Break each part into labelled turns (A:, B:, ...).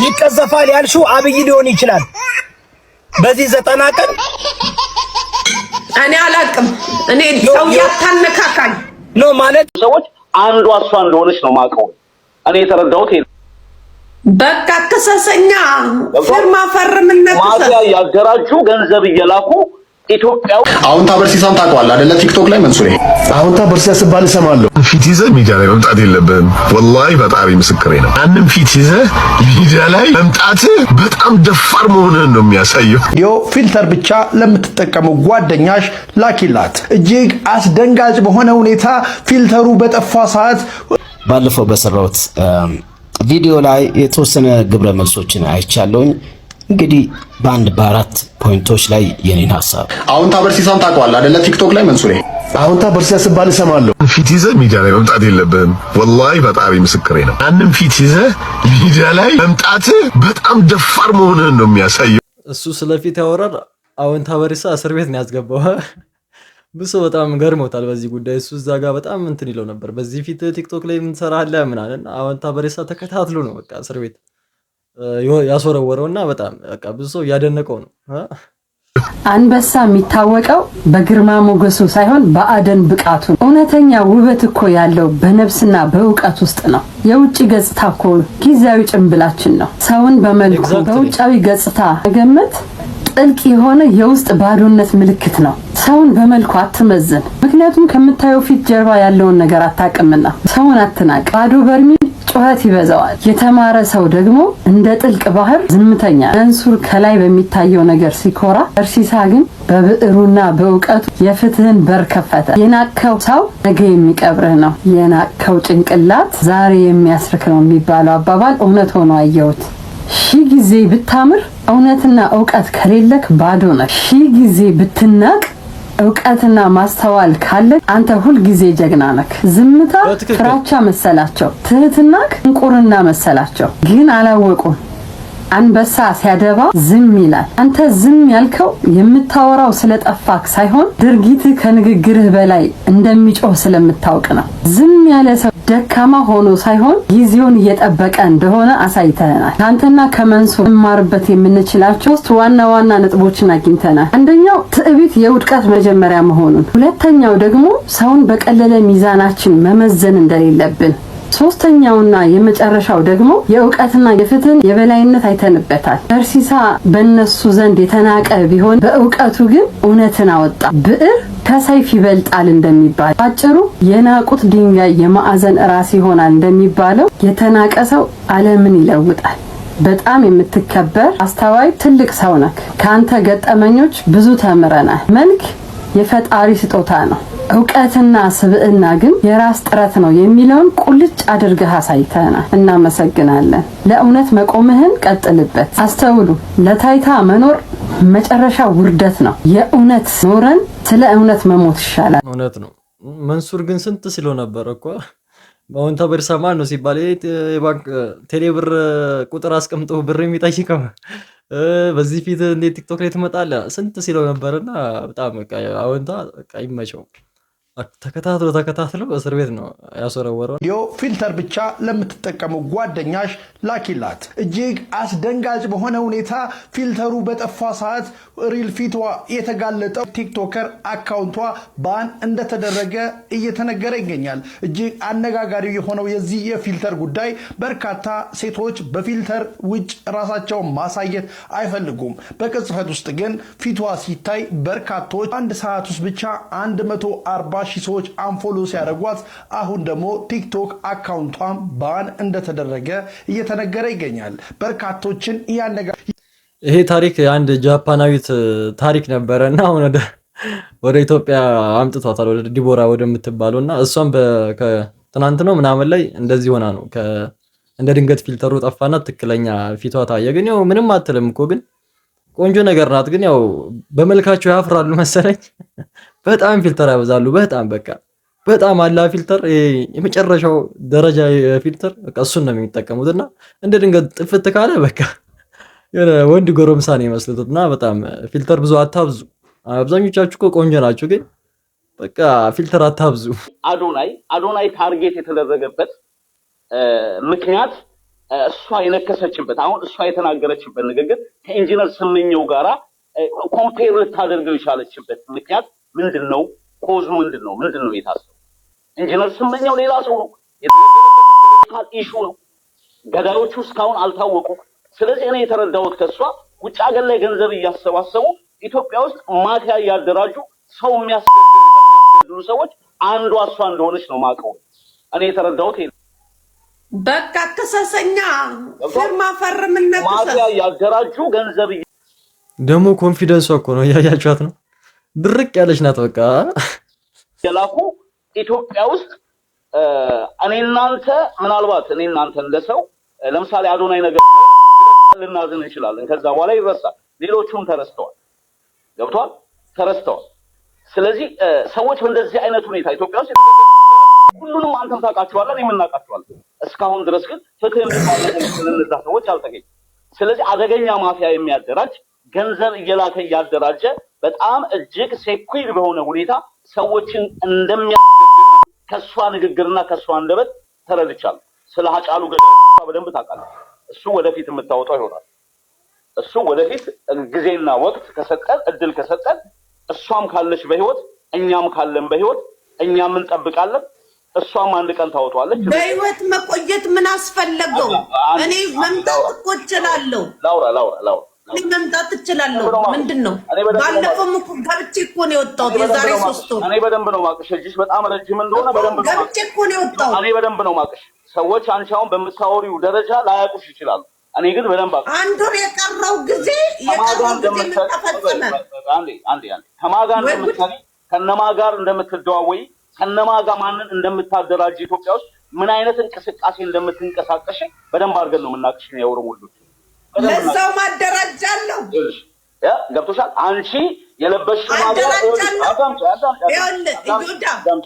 A: ይቀዘፋል ያልሽው አብይ ሊሆን ይችላል በዚህ 90 ቀን
B: እኔ አላቅም እኔ ሰው ያታነካካኝ
A: ነው ማለት
C: ሰዎች አንዷ እሷ እንደሆነች ነው ማቀው እኔ የተረዳሁት
B: በቃ ከሰሰኛ ፍርማ ፈርምነት
C: ማዚያ ያገራጁ ገንዘብ እየላኩ ኢትዮጵያ
D: አሁን ታበርሲሳን ታውቀዋል አይደለ? ቲክቶክ ላይ መንሱሬ
E: አሁን ታበርሲሳ ሲባል እሰማለሁ።
F: ፊት ይዘህ ሚዲያ ላይ መምጣት የለብህም። ወላሂ በጣም ምስክሬ ነው። አንንም ፊት ይዘህ ሚዲያ ላይ መምጣት በጣም ደፋር መሆንህን ነው የሚያሳየው።
E: ቪዲዮ ፊልተር ብቻ ለምትጠቀሙ ጓደኛሽ ላኪላት። እጅግ አስደንጋጭ በሆነ ሁኔታ ፊልተሩ በጠፋ ሰዓት
G: ባለፈው በሰራሁት ቪዲዮ ላይ የተወሰነ ግብረ መልሶችን አይቻለሁኝ። እንግዲህ በአራት ፖይንቶች ላይ የኔን ሐሳብ
D: አሁን ታበርሲሳን ታውቀዋል አይደለ? ቲክቶክ ላይ መንሱሬ
E: አሁን ታበርሲሳ ሲባል እሰማለሁ።
F: ፊት ይዘህ ሚዲያ ላይ መምጣት የለብህም። ወላሂ በጣም ምስክሬ ነው። አንንም ፊት ይዘህ ሚዲያ ላይ መምጣት በጣም ደፋር መሆንህን ነው የሚያሳየው።
H: እሱ ስለፊት ያወራል። አሁን ታበርሲሳ እስር ቤት ነው ያስገባው። ብሶ በጣም ገርሞታል በዚህ ጉዳይ። እሱ እዛ ጋር በጣም እንትን ይለው ነበር። በዚህ ፊት ቲክቶክ ላይ ምን ሰራለህ ምናምን። አሁን ታበርሲሳ ተከታትሎ ነው በቃ እስር ቤት ያስወረወረውና በጣም በቃ ብዙ ሰው ያደነቀው ነው።
I: አንበሳ የሚታወቀው በግርማ ሞገሱ ሳይሆን በአደን ብቃቱ። እውነተኛ ውበት እኮ ያለው በነፍስና በእውቀት ውስጥ ነው። የውጭ ገጽታ እኮ ጊዜያዊ ጭንብላችን ነው። ሰውን በመልኩ በውጫዊ ገጽታ መገመት ጥልቅ የሆነ የውስጥ ባዶነት ምልክት ነው። ሰውን በመልኩ አትመዝን፣ ምክንያቱም ከምታየው ፊት ጀርባ ያለውን ነገር አታውቅምና። ሰውን አትናቅ። ባዶ በርሚል ጩኸት ይበዛዋል። የተማረ ሰው ደግሞ እንደ ጥልቅ ባህር ዝምተኛ። መንሱር ከላይ በሚታየው ነገር ሲኮራ፣ በርሲሳ ግን በብዕሩና በእውቀቱ የፍትህን በር ከፈተ። የናቅከው ሰው ነገ የሚቀብርህ ነው። የናቅከው ጭንቅላት ዛሬ የሚያስርክ ነው የሚባለው አባባል እውነት ሆኖ አየሁት። ሺህ ጊዜ ብታምር እውነትና እውቀት ከሌለክ ባዶ ነህ። ሺህ ጊዜ ብትናቅ እውቀትና ማስተዋል ካለ አንተ ሁል ጊዜ ጀግና ነህ። ዝምታ ፍራቻ መሰላቸው፣ ትህትናክ እንቁርና መሰላቸው፣ ግን አላወቁም። አንበሳ ሲያደባ ዝም ይላል። አንተ ዝም ያልከው የምታወራው ስለጠፋክ ሳይሆን ድርጊትህ ከንግግርህ በላይ እንደሚጮህ ስለምታውቅ ነው። ዝም ያለ ሰው ደካማ ሆኖ ሳይሆን ጊዜውን እየጠበቀ እንደሆነ አሳይተናል። ካንተና ከመንሱር እንማርበት የምንችላቸው 3 ዋና ነጥቦችን አግኝተናል። አንደኛው ትዕቢት የውድቀት መጀመሪያ መሆኑን፣ ሁለተኛው ደግሞ ሰውን በቀለለ ሚዛናችን መመዘን እንደሌለብን፣ ሶስተኛውና የመጨረሻው ደግሞ የእውቀትና የፍትህን የበላይነት አይተንበታል። በርሲሳ በእነሱ ዘንድ የተናቀ ቢሆን በእውቀቱ ግን እውነትን አወጣ። ብዕር ከሰይፍ ይበልጣል እንደሚባል፣ አጭሩ የናቁት ድንጋይ የማዕዘን ራስ ይሆናል እንደሚባለው የተናቀ ሰው ዓለምን ይለውጣል። በጣም የምትከበር አስተዋይ ትልቅ ሰው ነክ። ካንተ ገጠመኞች ብዙ ተምረናል። መልክ የፈጣሪ ስጦታ ነው፣ እውቀትና ስብዕና ግን የራስ ጥረት ነው የሚለውን ቁልጭ አድርገህ አሳይተናል። እናመሰግናለን። ለእውነት መቆምህን ቀጥልበት። አስተውሉ፣ ለታይታ መኖር መጨረሻ ውርደት ነው። የእውነት ኖረን ስለ እውነት መሞት ይሻላል።
H: እውነት ነው። መንሱር ግን ስንት ሲለው ነበር እኮ አሁን ታበርሲሳ ማን ነው ሲባል የባንክ ቴሌብር ቁጥር አስቀምጦ ብር የሚጠይቀው በዚህ ፊት እንዴት ቲክቶክ ላይ ትመጣለህ ስንት ሲለው ነበርና በጣም በቃ አሁንታ በቃ ይመቸው። ተከታትሎ እስር ቤት ነው ያስወረወረው።
E: ቪዲዮ ፊልተር ብቻ ለምትጠቀሙ ጓደኛሽ ላኪላት። እጅግ አስደንጋጭ በሆነ ሁኔታ ፊልተሩ በጠፋ ሰዓት ሪል ፊቷ የተጋለጠው ቲክቶከር አካውንቷ ባን እንደተደረገ እየተነገረ ይገኛል። እጅግ አነጋጋሪ የሆነው የዚህ የፊልተር ጉዳይ በርካታ ሴቶች በፊልተር ውጭ ራሳቸውን ማሳየት አይፈልጉም። በቅጽበት ውስጥ ግን ፊቷ ሲታይ በርካቶች አንድ ሰዓት ውስጥ ብቻ 140 ሺህ ሰዎች አንፎሎ ሲያደርጓት አሁን ደግሞ ቲክቶክ አካውንቷን ባን እንደተደረገ እየተነገረ ይገኛል። በርካቶችን
H: ይሄ ታሪክ አንድ ጃፓናዊት ታሪክ ነበረና አሁን ወደ ኢትዮጵያ አምጥቷታል፣ ወደ ዲቦራ ወደምትባለውና እሷም ከትናንት ነው ምናምን ላይ እንደዚህ ሆና ነው እንደ ድንገት ፊልተሩ ጠፋና ትክክለኛ ፊቷ ታየ። ግን ያው ምንም አትልም እኮ ግን ቆንጆ ነገር ናት። ግን ያው በመልካቸው ያፍራሉ መሰለኝ። በጣም ፊልተር ያበዛሉ። በጣም አላ ፊልተር የመጨረሻው ደረጃ ፊልተር በቃ እሱን ነው የሚጠቀሙትና እንደ ድንገት ጥፍት ካለ በቃ የሆነ ወንድ ጎረምሳ ነው የሚመስሉትና በጣም ፊልተር ብዙ አታብዙ። አብዛኞቻችሁ እኮ ቆንጆ ናችሁ፣ ግን በቃ ፊልተር አታብዙ።
C: አዶናይ ታርጌት የተደረገበት ምክንያት እሷ የነከሰችበት አሁን እሷ የተናገረችበት ንግግር ከኢንጂነር ስመኘው ጋራ ኮምፔር ልታደርገው የቻለችበት ምክንያት ምንድነው? ኮዙ ምንድነው የታሰበው? ኢንጂነር ስመኘው ሌላ ሰው ነው፣ የተገደለበት ኢሹ ነው። ገዳዮቹ እስካሁን አልታወቁም። ስለዚህ እኔ የተረዳሁት ከሷ ውጭ ሀገር ላይ ገንዘብ እያሰባሰቡ ኢትዮጵያ ውስጥ ማፊያ እያደራጁ ሰው የሚያስገድሉ ሰዎች አንዷ እሷ እንደሆነች ነው ማቀው። እኔ የተረዳሁት
B: በቃ ከሰሰኛ ፊርማ ፈርምነት
C: ማፊያ እያደራጁ ገንዘብ
H: ደግሞ ኮንፊደንሷ እኮ ነው ያያችኋት ነው። ድርቅ ያለች ናት። በቃ
C: የላኩ ኢትዮጵያ ውስጥ እኔ እናንተ ምናልባት እኔ እናንተ እንደሰው ለምሳሌ አዶናይ ነገር ልናዝን እንችላለን። ከዛ በኋላ ይረሳል። ሌሎቹም ተረስተዋል። ገብቷል? ተረስተዋል። ስለዚህ ሰዎች በእንደዚህ አይነት ሁኔታ ኢትዮጵያ ውስጥ ሁሉንም አንተም ታውቃቸዋለህ፣ እኔም እናውቃቸዋለን። እስካሁን ድረስ ግን ፍትህ ለነዛ ሰዎች አልተገኘም። ስለዚህ አደገኛ ማፊያ የሚያደራጅ ገንዘብ እየላከ እያደራጀ በጣም እጅግ ሴኩሪድ በሆነ ሁኔታ ሰዎችን እንደሚያስገድሉ ከሷ ንግግርና ከሷ አንደበት ተረድቻለሁ። ስለ ሀጫሉ ገዳይ በደንብ ታውቃለህ። እሱ ወደፊት የምታወጣው ይሆናል። እሱ ወደፊት ጊዜና ወቅት ከሰጠን እድል ከሰጠን እሷም ካለች በህይወት እኛም ካለን በህይወት እኛም እንጠብቃለን። እሷም አንድ ቀን ታወጣለች።
B: በህይወት መቆየት ምን አስፈለገው? እኔ መምጣት እኮ እችላለሁ።
C: ላውራ
B: እኔ መምጣት እችላለሁ። ምንድነው? ባለፈው እኮ ገብቼ እኮ ነው የወጣሁት የዛሬ 3 ወር።
C: እኔ በደንብ ነው ማቅሽ። እጅሽ በጣም ረጅም እንደሆነ በደንብ ነው
B: ገብቼ እኮ ነው የወጣሁት።
C: እኔ በደንብ ነው ማቅሽ። ሰዎች አንቺ አሁን በምታወሪው ደረጃ ላያቁሽ ይችላሉ። እኔ ግን በደንብ አቅሽ።
B: አንድ ወር የቀረው ጊዜ ተፈጸመ።
C: አንዴ ከማጋ እንደምትሰሪ ከነማ ጋር እንደምትደዋወይ ከነማ ጋር ማንን እንደምታደራጅ ኢትዮጵያ ውስጥ ምን አይነት እንቅስቃሴ እንደምትንቀሳቀሽ በደንብ አድርገን ነው የምናቅሽ። ነው የኦሮሞ ልጆች
B: ለዛው ማደራጃለሁ።
C: ገብቶሻል? አንቺ የለበሽው ማለት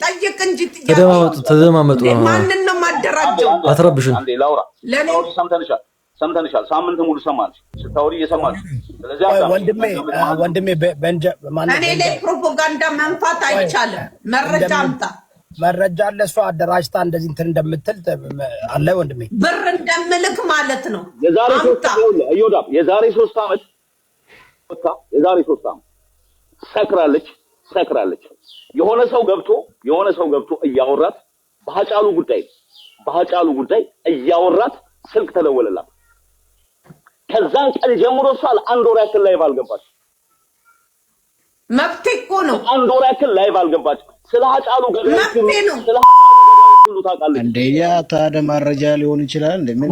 B: ጠይቅ እንጂ
H: ተደማመጡ።
B: ማንን ነው ማደራጀው?
H: አትረብሽን።
C: አንዴ ላውራ። ሰምተንሻል። ሳምንት ሙሉ ሰማንሽ፣ ስታወሪ እየሰማንሽ። ስለዚህ
A: ወንድሜ
C: እኔ
B: ላይ ፕሮፓጋንዳ መንፋት አይቻልም። መረጃ አምጣ።
A: መረጃ አለ። እሷ አደራጅታ እንደዚህ እንትን እንደምትል አለ ወንድሜ።
B: ብር እንደምልክ ማለት ነው።
C: የዛሬ 3 ዓመት ሰክራለች። የሆነ ሰው ገብቶ እያወራት በሀጫሉ ጉዳይ እያወራት ስልክ ተደወለላት። ከዛን ቀን ጀምሮ እሷ አንድ ወር ያክል ላይቭ አልገባች።
B: መብቴ እኮ ነው።
C: አንድ ወር ያክል ላይቭ አልገባች። ስለ ሀጫሉ ገዳይ ሁሉ ታውቃለች።
J: እንደያ ታደ መረጃ ሊሆን ይችላል። ምን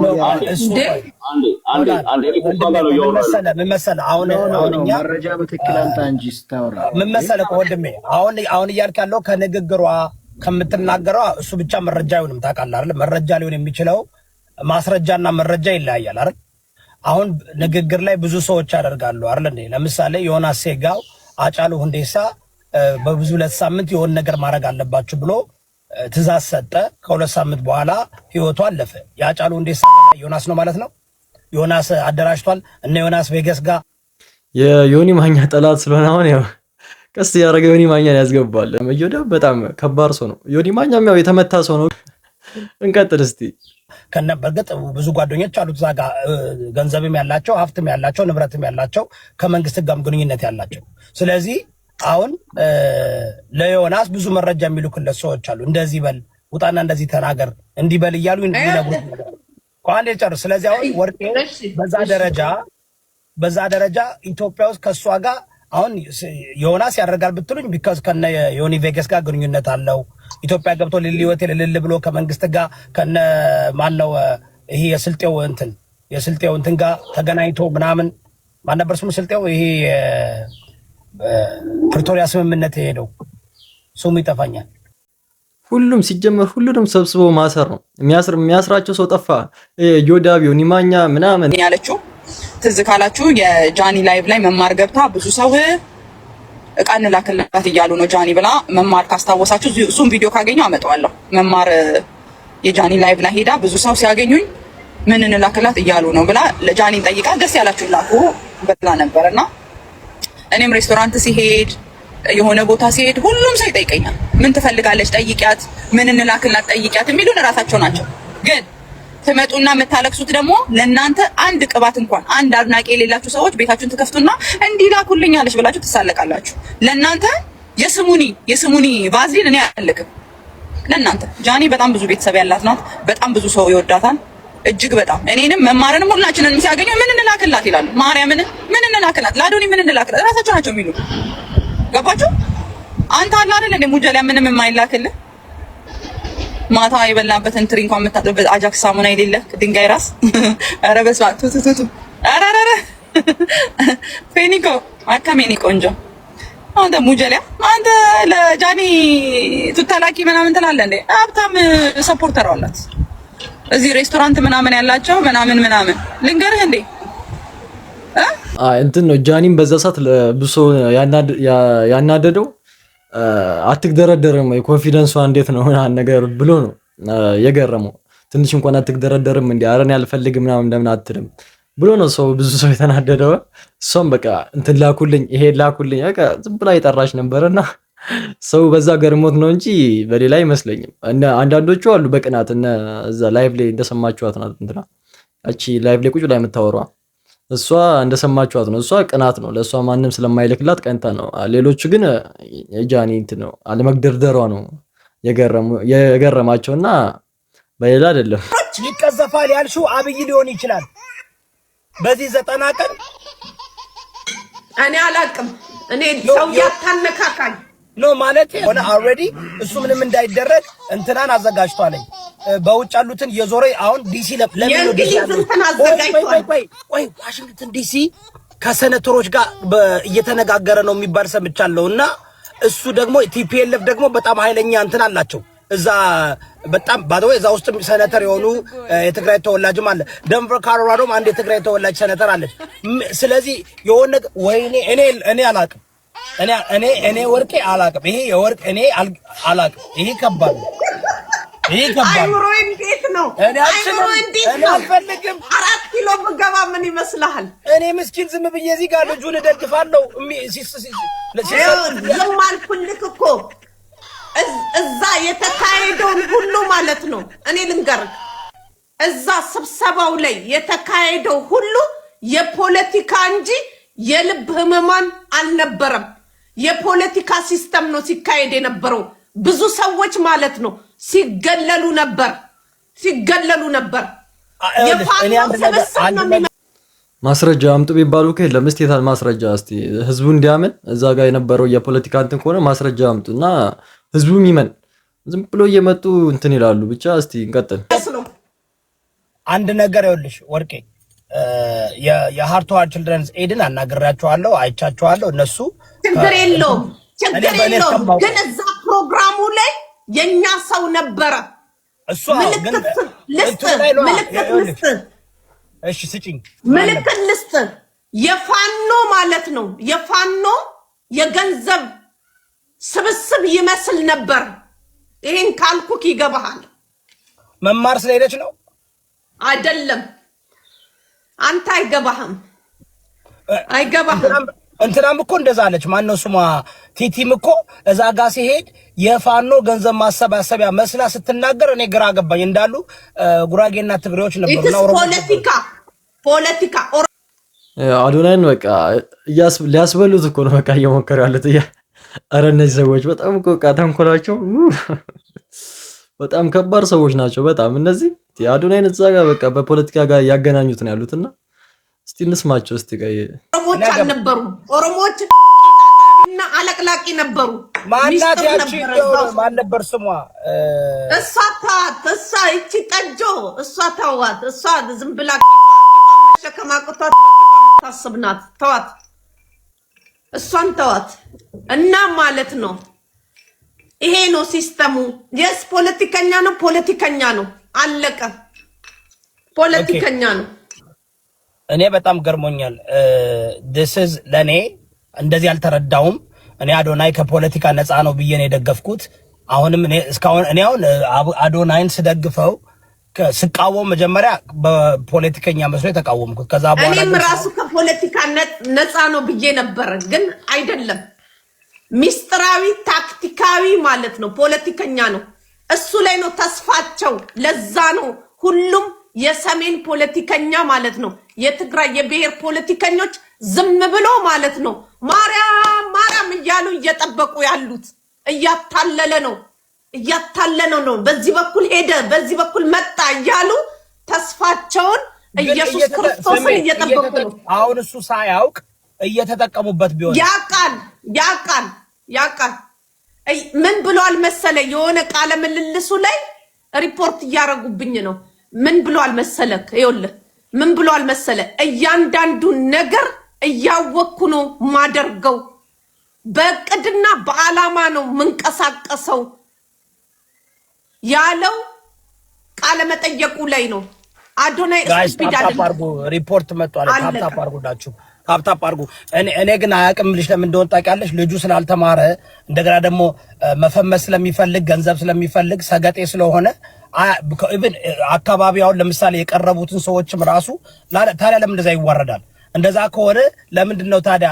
A: መሰለህ አሁን እኛ
J: መረጃ በትክክል አንተ እንጂ ስታወራ
A: ምን መሰለህ ወንድሜ፣ አሁን እያልክ ያለው ከንግግሯ ከምትናገረው እሱ ብቻ መረጃ አይሆንም። ታውቃለህ አይደል? መረጃ ሊሆን የሚችለው ማስረጃና መረጃ ይለያያል አይደል? አሁን ንግግር ላይ ብዙ ሰዎች ያደርጋሉ አይደል እንዴ? ለምሳሌ ዮናስ ሴጋው አጫሉ ሁንዴሳ በብዙ 2 ሳምንት የሆነ ነገር ማድረግ አለባችሁ ብሎ ትእዛዝ ሰጠ። ከ2 ሳምንት በኋላ ህይወቱ አለፈ። የአጫሉ ሁንዴሳ ገዳይ ዮናስ ነው ማለት ነው። ዮናስ አደራጅቷል። እነ ዮናስ ቬጋስ ጋር
H: የዮኒ ማኛ ጠላት ስለሆነ አሁን ያው ቀስ ያደረገ ዮኒ ማኛን ያስገባል። መጆዳ በጣም ከባድ ሰው ነው። ዮኒ ማኛም ያው የተመታ ሰው ነው። እንቀጥል እስቲ።
A: በእርግጥ ብዙ ጓደኞች አሉት እዛ ጋር ገንዘብም ያላቸው ሀብትም ያላቸው ንብረትም ያላቸው ከመንግስት ጋርም ግንኙነት ያላቸው። ስለዚህ አሁን ለዮናስ ብዙ መረጃ የሚልኩለት ሰዎች አሉ። እንደዚህ በል ውጣና እንደዚህ ተናገር እንዲህ በል እያሉ ይነግሩት ነገር ቋንዴ ጨርስ። ስለዚህ አሁን ወርቄ በዛ ደረጃ ኢትዮጵያ ውስጥ ከሷ ጋር አሁን ዮናስ ያደርጋል ብትሉኝ ቢካዝ ከነ ዮኒ ቬጋስ ጋር ግንኙነት አለው። ኢትዮጵያ ገብቶ ሊሊወቴ ልል ብሎ ከመንግስት ጋር ከነ ማነው ይሄ የስልጤው እንትን ጋር ተገናኝቶ ምናምን ማን ነበር ስሙ? ስልጤው ይሄ ፕሪቶሪያ ስምምነት የሄደው ስሙ ይጠፋኛል።
H: ሁሉም ሲጀመር ሁሉንም ሰብስቦ ማሰር ነው። የሚያስራቸው ሰው ጠፋ። ዮዳብ ዮኒ ማኛ ምናምን
K: ያለችው ትዝ ካላችሁ የጃኒ ላይቭ ላይ መማር ገብታ ብዙ ሰው እቃ እንላክላት እያሉ ነው ጃኒ ብላ መማር ካስታወሳችሁ እሱም ቪዲዮ ካገኘው አመጣዋለሁ። መማር የጃኒ ላይቭ ላይ ሄዳ ብዙ ሰው ሲያገኙኝ ምን እንላክላት እያሉ ነው ብላ ለጃኒ ጠይቃ ደስ ያላችሁ ላኩ ብላ ነበርና እኔም ሬስቶራንት ሲሄድ የሆነ ቦታ ሲሄድ ሁሉም ሰው ይጠይቀኛል። ምን ትፈልጋለች ጠይቂያት፣ ምን እንላክላት ጠይቂያት የሚሉን እራሳቸው ናቸው። ግን ትመጡና የምታለቅሱት ደግሞ ለእናንተ አንድ ቅባት እንኳን አንድ አድናቂ የሌላችሁ ሰዎች ቤታችሁን ትከፍቱና እንዲህ ላኩልኛለች ብላችሁ ትሳለቃላችሁ። ለእናንተ የስሙኒ ቫዝሊን እኔ አልልክም። ለእናንተ ጃኒ በጣም ብዙ ቤተሰብ ያላት ናት። በጣም ብዙ ሰው ይወዳታል እጅግ በጣም። እኔንም መማርንም ሁላችንን ሲያገኙ ምን እንላክላት ይላሉ። ማርያምን ምን እንላክላት፣ ለአዶኒ ምን እንላክላት ራሳቸው ናቸው የሚሉ። ገባችሁ? አንተ አለ አይደል እንደ ሙጀሊያ ምንም የማይላክልህ ማታ የበላበትን ትሪ እንኳን የምታጥብበት አጃክስ ሳሙና የሌለ ድንጋይ ራስ። ኧረ በስመ አብ ቱቱቱ ኧረ ፌኒኮ አካሜኒ ቆንጆ አንተ ሙጀሊያ አንተ ለጃኒ ቱታላኪ ምናምን ትላለህ እንዴ? ሀብታም ሰፖርተር አላት እዚህ ሬስቶራንት ምናምን ያላቸው ምናምን ልንገርህ እንዴ
H: እንትን ነው። ጃኒም በዛ ሰዓት ለብሶ ያናደደው አትግደረደርም የኮንፊደንሷ እንዴት ነው ነገር ብሎ ነው የገረመው። ትንሽ እንኳን አትግደረደርም እንዴ አረን ያልፈልግ ምናምን እንደምን አትልም ብሎ ነው ሰው ብዙ ሰው የተናደደው። እሷም በቃ እንትን ላኩልኝ ይሄ ላኩልኝ በቃ ዝም ብላ የጠራች ነበርና ሰው በዛ ገርሞት ነው እንጂ በሌላ አይመስለኝም። አንዳንዶቹ አሉ በቅናት እዛ ላይቭ ላይ እንደሰማችኋት ናት እንትና እቺ ላይቭ ላይ ቁጭ ላይ የምታወራዋ እሷ እንደሰማችኋት ነው። እሷ ቅናት ነው ለእሷ ማንም ስለማይልክላት ቀንታ ነው። ሌሎቹ ግን የጃኒ እንትን ነው አለመግደርደሯ ነው የገረማቸውና በሌላ አይደለም።
A: ይቀዘፋል ያልሽው አብይ ሊሆን ይችላል በዚህ 90 ቀን
B: እኔ አላቅም። እኔ ሰው ያታነካካኝ
A: ነው ማለት ሆነ ኦሬዲ እሱ ምንም እንዳይደረግ እንትናን አዘጋጅቷል። በውጭ ያሉትን የዞረ አሁን ዲሲ ለምን ወይ ዋሽንግተን ዲሲ ከሰነተሮች ጋር እየተነጋገረ ነው የሚባል ሰምቻለሁና እሱ ደግሞ ቲፒኤልኤፍ ደግሞ በጣም ኃይለኛ እንትን አላቸው እዛ በጣም ባዶ እዛ ውስጥ ሰነተር የሆኑ የትግራይ ተወላጅም አለ። ደንቨር ኮሎራዶም አንድ የትግራይ ተወላጅ ሰነተር አለ። ስለዚህ የሆነ ወይኔ እኔ አላቅም እኔ ወርቄ አላቅም ይሄ የወርቅ እኔ አላቅም ይሄ ከባድ ነው።
B: አይምሮ እንዴት ነው? እኔ አልፈልግም። 4 ኪሎ ብገባ ምን ይመስልሃል?
A: እኔ ምስኪን ዝም ብዬ እዚህ ጋር ልጁን እደግፋለሁ።
B: ዝም አልኩልህ እኮ እዛ የተካሄደውን ሁሉ ማለት ነው። እኔ ልንገርህ እዛ ስብሰባው ላይ የተካሄደው ሁሉ የፖለቲካ እንጂ የልብ ህመማን አልነበረም። የፖለቲካ ሲስተም ነው ሲካሄድ የነበረው። ብዙ ሰዎች ማለት ነው ሲገለሉ ነበር።
H: ማስረጃ አምጡ ቢባሉ ከለም እስቲ ታል ማስረጃ እስቲ ህዝቡ እንዲያምን እዛ ጋር የነበረው የፖለቲካ እንትን ከሆነ ማስረጃ አምጡና ህዝቡ ይመን። ዝም ብሎ እየመጡ እንትን ይላሉ። ብቻ እስቲ እንቀጥል።
A: አንድ ነገር ይኸውልሽ ወርቄ የሃርት ቱ ሃርት ቺልድረንስ ኤድን አናግራቸዋለሁ፣ አይቻቸዋለሁ። እነሱ
B: ችግር የለውም ግን እዛ ፕሮግራሙ ላይ የኛ ሰው ነበረ።
A: እሱ
B: ምልክት
A: እሺ ስጪኝ
B: ምልክት ልስጥ የፋኖ ማለት ነው የፋኖ የገንዘብ ስብስብ ይመስል ነበር። ይሄን ካልኩክ ይገባሃል።
A: መማር ስለሄደች ነው
B: አይደለም። አንተ አይገባህም።
A: እንትናም እኮ እንደዛ አለች። ማነው ስሟ? ቲቲም እኮ እዛ ጋር ሲሄድ የፋኖ ገንዘብ ማሰባሰቢያ መስላ ስትናገር እኔ ግራ ገባኝ። እንዳሉ ጉራጌና ትግሬዎች ነበሩና
B: ፖለቲካ
H: አዶናይን በቃ ሊያስበሉት እኮ ነው በቃ እየሞከሩ ያሉት። ኧረ እነዚህ ሰዎች በጣም እኮ ተንኮላቸው በጣም ከባድ ሰዎች ናቸው። በጣም እነዚህ አዶናይን እዛ ጋር በቃ በፖለቲካ ጋር ያገናኙት ነው ያሉትና እስቲ እንስማቸው። እስቲ ጋር
B: ኦሮሞዎች አልነበሩ። ኦሮሞዎች እና አለቅላቂ ነበሩ።
A: ማናት ያቺ ማን ነበር ስሟ?
B: እሷ እቺ ጠጆ እሷ ተዋት። እሷ ዝም ብላ ሸከማቁታት ታስብናት። ተዋት፣ እሷን ተዋት እና ማለት ነው። ይሄ ነው ሲስተሙ። የስ ፖለቲከኛ ነው አለቀ። ፖለቲከኛ ነው።
A: እኔ በጣም ገርሞኛል። this is ለኔ እንደዚህ አልተረዳውም። እኔ አዶናይ ከፖለቲካ ነፃ ነው ብዬ ነው የደገፍኩት። አሁንም እኔ አሁን አዶናይን ስደግፈው ስቃወም መጀመሪያ በፖለቲከኛ መስሎ የተቃወምኩት። ከዛ በኋላ
B: እኔም ራሱ ከፖለቲካ ነፃ ነው ብዬ ነበር፣ ግን አይደለም። ሚስጥራዊ ታክቲካዊ ማለት ነው። ፖለቲከኛ ነው። እሱ ላይ ነው ተስፋቸው። ለዛ ነው ሁሉም የሰሜን ፖለቲከኛ ማለት ነው። የትግራይ የብሔር ፖለቲከኞች ዝም ብሎ ማለት ነው ማርያም ማርያም እያሉ እየጠበቁ ያሉት እያታለለ ነው። በዚህ በኩል ሄደ በዚህ በኩል መጣ እያሉ ተስፋቸውን ኢየሱስ ክርስቶስን እየጠበቁ ነው።
A: አሁን እሱ ሳያውቅ እየተጠቀሙበት ቢሆን ያቃል ምን ብሏል መሰለ? የሆነ ቃለ ምልልሱ ላይ ሪፖርት እያረጉብኝ ነው። ምን ብሏል መሰለክ? ይኸውልህ ምን ብሏል መሰለ? እያንዳንዱ ነገር እያወቅኩ ነው ማደርገው፣ በእቅድና በዓላማ ነው መንቀሳቀሰው ያለው ቃለ መጠየቁ ላይ ነው። አዶናይ ስፒድ አድርጉ ሪፖርት መጥቷል። ታፕ አድርጉላችሁ ታፕ አድርጉ። እኔ ግን አያውቅም ልጅ ለምን እንደሆነ ታውቂያለሽ? ልጁ ስላልተማረ እንደገና ደግሞ መፈመስ ስለሚፈልግ ገንዘብ ስለሚፈልግ ሰገጤ ስለሆነ ኢቭን አካባቢውን ለምሳሌ የቀረቡትን ሰዎችም ራሱ ታዲያ ለምን እንደዛ ይዋረዳል? እንደዛ ከሆነ ለምንድን ነው ታዲያ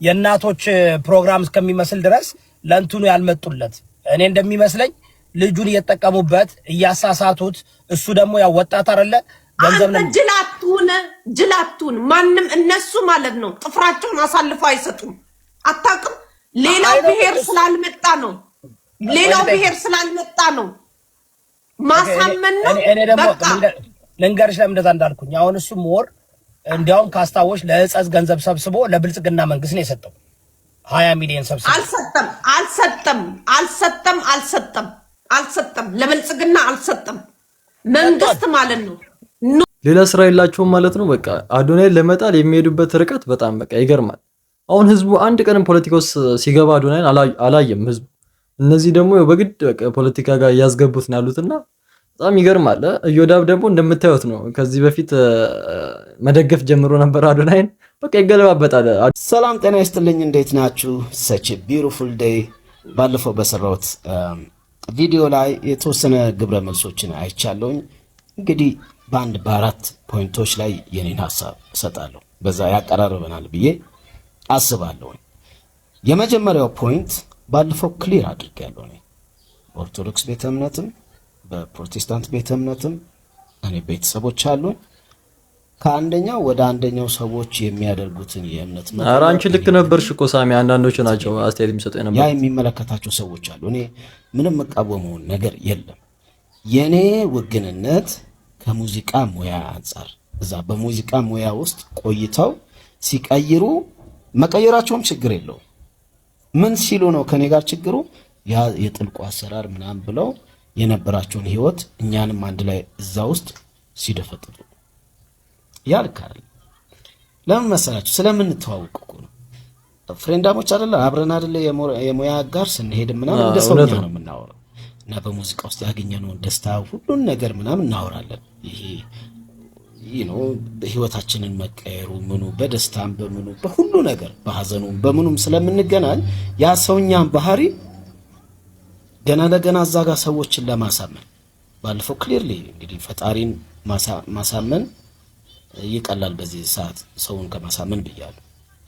A: የእናቶች ፕሮግራም እስከሚመስል ድረስ ለእንትኑ ያልመጡለት? እኔ እንደሚመስለኝ ልጁን እየተጠቀሙበት እያሳሳቱት፣ እሱ ደግሞ ያው ወጣት አይደለ ገንዘብ ነው።
B: ጅላቱን ማንም እነሱ ማለት ነው ጥፍራቸውን አሳልፈው አይሰጡም። አታውቅም? ሌላው ብሔር ስላልመጣ ነው ማሳመን ነው።
A: እኔ ደግሞ ልንገርሽ ለምን እንደዛ እንዳልኩኝ። አሁን እሱ ሞር እንዲያውም ካስታወሽ ለእጸጽ ገንዘብ ሰብስቦ ለብልጽግና መንግስት ነው የሰጠው 20 ሚሊዮን ሰብስቦ። አልሰጠም ለብልጽግና አልሰጠም። መንግስት ማለት ነው
H: ሌላ ስራ የላቸውም ማለት ነው። በቃ አዶናይ ለመጣል የሚሄዱበት ርቀት በጣም በቃ ይገርማል። አሁን ህዝቡ አንድ ቀንም ፖለቲካ ውስጥ ሲገባ አዶናይን አላየም ህዝቡ። እነዚህ ደግሞ በግድ በቃ ፖለቲካ ጋር እያስገቡት ነው ያሉትና በጣም ይገርማል። እዮዳብ ደግሞ እንደምታዩት ነው። ከዚህ በፊት መደገፍ ጀምሮ ነበር አዶናይን። በቃ ይገለባበጣል።
G: ሰላም ጤና ይስጥልኝ፣ እንዴት ናችሁ? ሰች ቢዩቲፉል ዴይ። ባለፈው በሰራሁት ቪዲዮ ላይ የተወሰነ ግብረ መልሶችን አይቻለሁኝ። እንግዲህ በአራት ፖይንቶች ላይ የኔን ሐሳብ እሰጣለሁ። በዛ ያቀራርበናል ብዬ አስባለሁ። የመጀመሪያው ፖይንት ባለፈው ክሊር አድርጌያለሁ። እኔ ኦርቶዶክስ ቤተ እምነትም በፕሮቴስታንት ቤተ እምነትም እኔ ቤተሰቦች አሉኝ። ከአንደኛው ወደ አንደኛው ሰዎች የሚያደርጉትን የእምነት ማለት
H: ኧረ አንቺ ልክ ነበርሽ እኮ ሳሚ። አንዳንዶች ናቸው አስተያየት የሚሰጡ ነበር።
G: ያ የሚመለከታቸው ሰዎች አሉ። እኔ ምንም መቃወመው ነገር የለም። የኔ ውግንነት ከሙዚቃ ሙያ አንፃር እዛ በሙዚቃ ሙያ ውስጥ ቆይተው ሲቀይሩ መቀየራቸውም ችግር የለውም። ምን ሲሉ ነው ከኔ ጋር ችግሩ? ያ የጥልቁ አሰራር ምናምን ብለው የነበራቸውን ህይወት እኛንም አንድ ላይ እዛ ውስጥ ሲደፈጥጡ ያልካል። ለምን መሰላችሁ? ስለምንተዋወቅ እኮ ነው። ፍሬንዳሞች አይደለ? አብረን አይደለ? የሙያ ጋር ስንሄድ ምናምን እንደ ሰውኛ ነው የምናወራው እና በሙዚቃ ውስጥ ያገኘነውን ደስታ ሁሉን ነገር ምናምን እናወራለን። ይሄ ህይወታችንን መቀየሩ ምኑ በደስታም በምኑ በሁሉ ነገር በሐዘኑም በምኑም ስለምንገናኝ ያ ሰውኛን ባህሪ ገና ለገና እዛ ጋር ሰዎችን ለማሳመን ባለፈው ክሊርሊ እንግዲህ ፈጣሪን ማሳመን ይቀላል በዚህ ሰዓት ሰውን ከማሳመን ብያለሁ።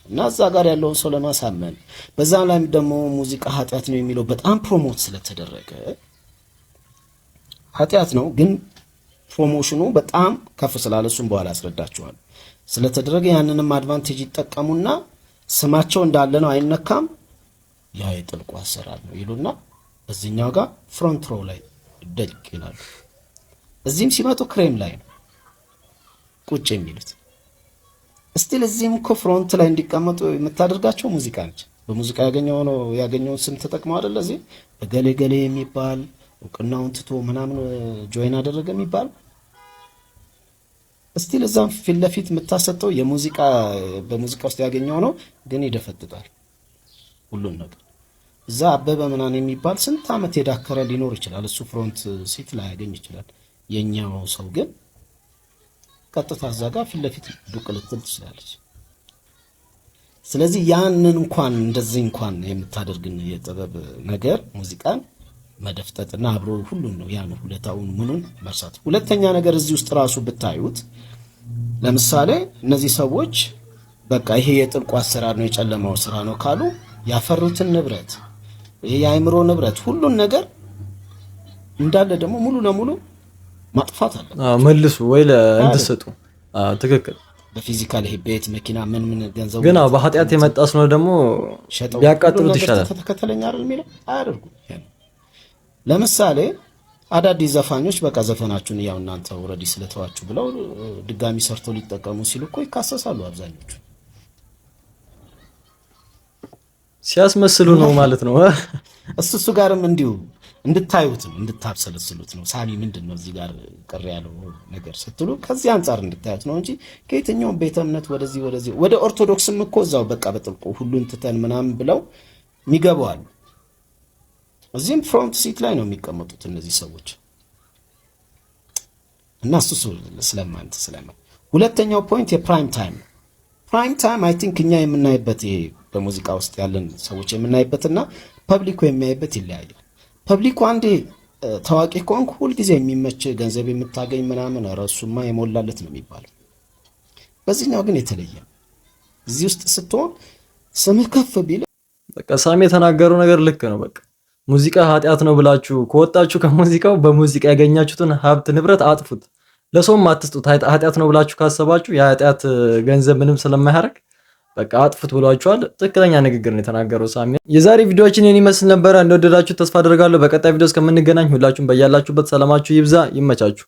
G: እና እዛ ጋር ያለውን ሰው ለማሳመን በዛ ላይ ደግሞ ሙዚቃ ኃጢአት ነው የሚለው በጣም ፕሮሞት ስለተደረገ ኃጢአት ነው ግን ፕሮሞሽኑ በጣም ከፍ ስላለ እሱም በኋላ አስረዳችኋለሁ ስለተደረገ ያንንም አድቫንቴጅ ይጠቀሙና ስማቸው እንዳለ ነው አይነካም፣ ያ የጥልቁ አሰራር ነው ይሉና እዚህኛው ጋር ፍሮንት ሮ ላይ ደቅ ይላሉ። እዚህም ሲመጡ ክሬም ላይ ነው ቁጭ የሚሉት። እስቲል እዚህም እኮ ፍሮንት ላይ እንዲቀመጡ የምታደርጋቸው ሙዚቃ ነች። በሙዚቃ ያገኘውን ስም ተጠቅመው አይደለ እዚህ ገሌ ገሌ የሚባል እውቅናውን ትቶ ምናምን ጆይን አደረገ የሚባል እስቲል እዛም ፊት ለፊት የምታሰጠው የሙዚቃ በሙዚቃ ውስጥ ያገኘው ነው፣ ግን ይደፈጥጣል ሁሉን ነገር። እዛ አበበ ምናምን የሚባል ስንት ዓመት የዳከረ ሊኖር ይችላል። እሱ ፍሮንት ሲት ላይ ያገኝ ይችላል። የኛው ሰው ግን ቀጥታ እዛ ጋር ፊት ለፊት ዱቅ ልትል ትችላለች። ስለዚህ ያንን እንኳን እንደዚህ እንኳን የምታደርግን የጥበብ ነገር ሙዚቃን መደፍጠጥና አብሮ ሁሉን ነው ያን ሁለታውን ምኑን መርሳት። ሁለተኛ ነገር እዚህ ውስጥ ራሱ ብታዩት ለምሳሌ እነዚህ ሰዎች በቃ ይሄ የጥልቁ አሰራር ነው የጨለማው ስራ ነው ካሉ ያፈሩትን ንብረት ይሄ የአእምሮ ንብረት ሁሉን ነገር እንዳለ ደግሞ ሙሉ ለሙሉ ማጥፋት አለ
H: መልሱ ወይ ለእንድሰጡ ትክክል
G: በፊዚካል ይሄ ቤት መኪና ምን ገንዘብ
H: ግን በኃጢአት የመጣስ ነው ደግሞ ቢያቃጥሉት ይሻላል
G: ተከተለኛ አይደል የሚለው አያደርጉ ለምሳሌ አዳዲስ ዘፋኞች በቃ ዘፈናችሁን ያው እናንተ ኦሬዲ ስለተዋችሁ ብለው ድጋሚ ሰርተው ሊጠቀሙ ሲሉ እኮ ይካሰሳሉ አብዛኞቹ
H: ሲያስመስሉ ነው ማለት ነው
G: እሱ ጋርም እንዲሁ እንድታዩት ነው እንድታብሰለስሉት ነው ሳሚ ምንድነው እዚህ ጋር ቅር ያለው ነገር ስትሉ ከዚህ አንፃር እንድታዩት ነው እንጂ ከየትኛው ቤተ እምነት ወደዚህ ወደ ኦርቶዶክስም እኮ እዛው በቃ በጥልቁ ሁሉን ትተን ምናምን ብለው የሚገባዋል እዚህም ፍሮንት ሲት ላይ ነው የሚቀመጡት እነዚህ ሰዎች እና እሱ ስለማን ሁለተኛው ፖይንት የፕራይም ታይም አይ ቲንክ እኛ የምናይበት ይሄ በሙዚቃ ውስጥ ያለን ሰዎች የምናይበትና ፐብሊኩ የሚያይበት ይለያያል ፐብሊኩ አንዴ ታዋቂ ከሆንክ ሁሉ ጊዜ የሚመች ገንዘብ የምታገኝ ምናምን ራሱማ የሞላለት ነው የሚባለው በዚህኛው ግን የተለየ እዚህ ውስጥ ስትሆን ስምህ ከፍ ቢል
H: በቃ ሳሚ የተናገረው ነገር ልክ ነው በቃ ሙዚቃ ኃጢአት ነው ብላችሁ ከወጣችሁ ከሙዚቃው በሙዚቃ ያገኛችሁትን ሀብት ንብረት አጥፉት ለሰውም አትስጡት ኃጢአት ነው ብላችሁ ካሰባችሁ የኃጢአት ገንዘብ ምንም ስለማያረግ በቃ አጥፉት ብሏችኋል ትክክለኛ ንግግር ነው የተናገረው ሳሚ የዛሬ ቪዲዮአችን የኔ መስል ነበር እንደወደዳችሁ ተስፋ አደርጋለሁ በቀጣይ ቪዲዮ እስከምንገናኝ ሁላችሁም በያላችሁበት ሰላማችሁ ይብዛ ይመቻችሁ